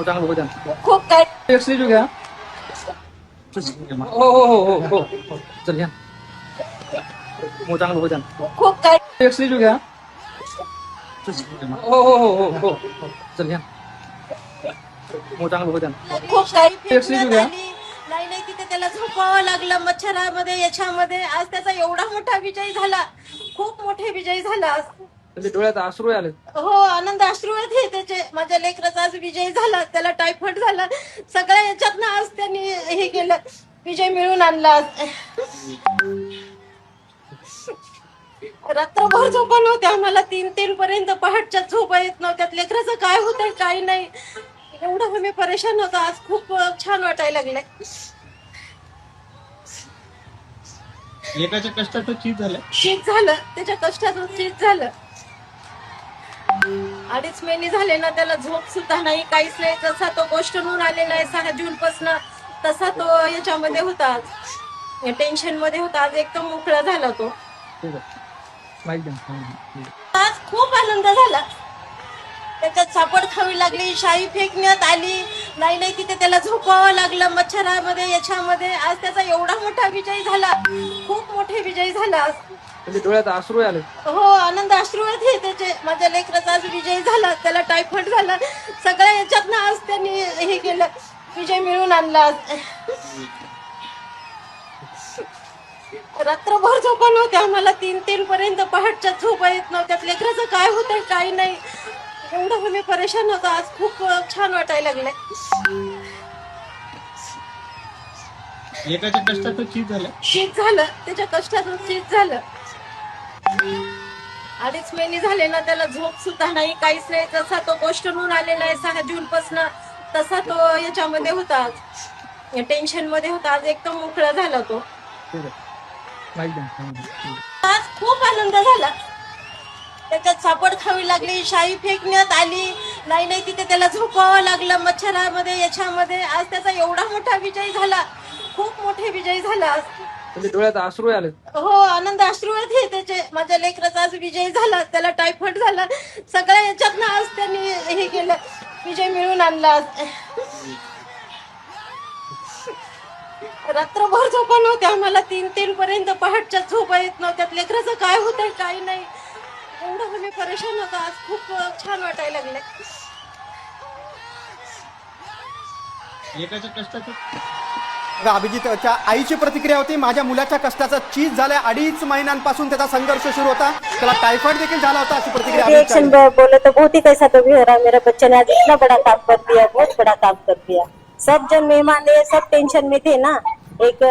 चांगलं बघा खूप काय एक्सरे घ्या. हो हो हो हो हो हो चल घ्या. चांगलं बघा खूप काय एक्सरे घ्या. हो हो हो हो हो हो चल घ्या. चांगलं बघा खूप काही एक्सरे फेकण्यात घ्या. आली. नाही तिथे त्याला झोपावं लागलं मच्छरामध्ये याच्यामध्ये. आज त्याचा एवढा मोठा विजय झाला, खूप मोठे विजय झाला आज. त्याच्या डोळ्यात अश्रू आले. हो आनंद अश्रू आहेत हे त्याचे. माझ्या लेकराचा आज विजय झाला. त्याला टायफॉइड झाला, सगळ्या याच्यातनं आज त्यांनी हे केलं, विजय मिळवून आणला आज. रात्रभर झोपा नव्हत्या आम्हाला, 3-3 पर्यंत पहाटच्या झोपा येत नव्हत्या. लेकराचं काय होतंय काही नाही, एवढं आम्ही परेशान होतो. आज खूप छान वाटायला लागलंय. एकाच्या कष्टाचं चीज झालं. चीज झालं, त्याच्या कष्टाचं चीज झालं. 2.5 महिने झाले ना, त्याला झोप सुद्धा नाही, काहीच नाही. जसा तो गोष्टीवरून आलेला आहे 6 जून पासून, तसा तो याच्यामध्ये होता, टेन्शन मध्ये होता. आज एकदम मोकळा झाला तो. आज खूप आनंद झाला. त्याच्यात सापड खावी लागली, शाई फेकण्यात आली. नाही तिथे त्याला झोपावं लागलं मच्छरामध्ये याच्यामध्ये. आज त्याचा एवढा मोठा विजय झाला, खूप मोठे विजय झाला आज. त्याच्या डोळ्यात अश्रू आले. हो आनंद अश्रू आहेत हे त्याचे. माझ्या लेकराचा आज विजय झाला. त्याला टायफॉइड झाला, सगळ्या याच्यातनं आज त्यांनी हे केलं, विजय मिळवून आणला आज. रात्रभर झोपा नव्हत्या आम्हाला, 3-3 पर्यंत पहाटच्या झोपा येत नव्हत्या. लेकराचं काय होतंय काही नाही, एवढं आम्ही परेशान होतो. आज खूप छान वाटायला लागलंय. एकाच्या कष्टाचं चीज झालं. चीज झालं, त्याच्या कष्टाचं चीज झालं. 2.5 महिने झाले ना, त्याला झोप सुद्धा नाही, काहीच नाही. जसा तो गोष्टीवरून आलेला आहे 6 जून पासून, तसा तो याच्यामध्ये होता, टेन्शन मध्ये होता. आज एकदम मोकळा झाला तो. आज खूप आनंद झाला. त्याच्यात सापड खावी लागली, शाई फेकण्यात आली. नाही तिथे त्याला झोपावं लागलं मच्छरामध्ये याच्यामध्ये. आज त्याचा एवढा मोठा विजय झाला, खूप मोठे विजय झाला आज. त्याच्या डोळ्यात अश्रू आले. हो आनंद अश्रू आहेत हे त्याचे. माझ्या लेकराचा आज विजय झाला. त्याला टायफॉइड झाला, सगळ्या याच्यातनं आज त्यांनी हे केलं, विजय मिळवून आणला आज. रात्रभर झोपा नव्हत्या आम्हाला, 3-3 पर्यंत पहाटच्या झोपा येत नव्हत्या. लेकराचं काय होतंय काही नाही, एवढं आम्ही परेशान होतो. आज खूप छान वाटायला लागलंय. एकाच्या कष्टाचं. अभिजितच्या आईची प्रतिक्रिया होती, माझ्या मुलाच्या कष्टाचा चीज झालाय. 2.5 महिन्यांपासून त्याचा संघर्ष सुरू होता, त्याला टायफॉइड देखील झाला होता, अशी प्रतिक्रिया रिएक्शन बोले तो बहुत ही कैसा तो भी हो रहा. मेरे बच्चे ने आज इतना बड़ा काम कर दिया, बहुत बड़ा काम कर दिया. सब जन मेहमान है, सब टेंशन में थे ना. एक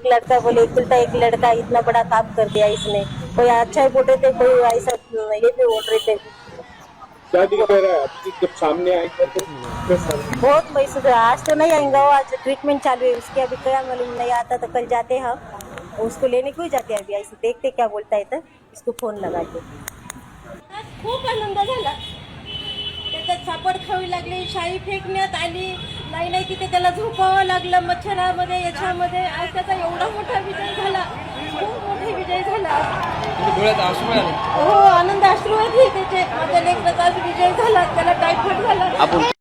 लड़का बोले एक लड़का इतना बड़ा काम कर दिया इसने. कोई अच्छा ही बोल रहे थे, कोई ऐसा ये भी बोल रहे थे. क्या दिख रहा है जब सामने आएंगे तो? बहुत महसूस है. आज तो नहीं आएंगे, वो आज ट्रीटमेंट चालू है उसके. अभी क्या मालूम, नहीं आता तो कल जाते हम उसको लेने क्यों जाते हैं. अभी ऐसे देखते क्या बोलता है तो इसको फोन लगा के. आज खूप आनंद झाला. त्याच्यात सापड खावी लागली, शाई फेकण्यात आली. नाही तिथे त्याला झोपावं लागलं मच्छरामध्ये याच्यामध्ये. आज त्याचा एवढा मोठा विजय झाला, खूप मोठे विजय झाला आज. त्याच्या डोळ्यात अश्रू आले. हो आनंद अश्रू आहेत हे त्याचे. माझ्या लेकराचा आज विजय झाला. त्याला टायफॉइड झाला.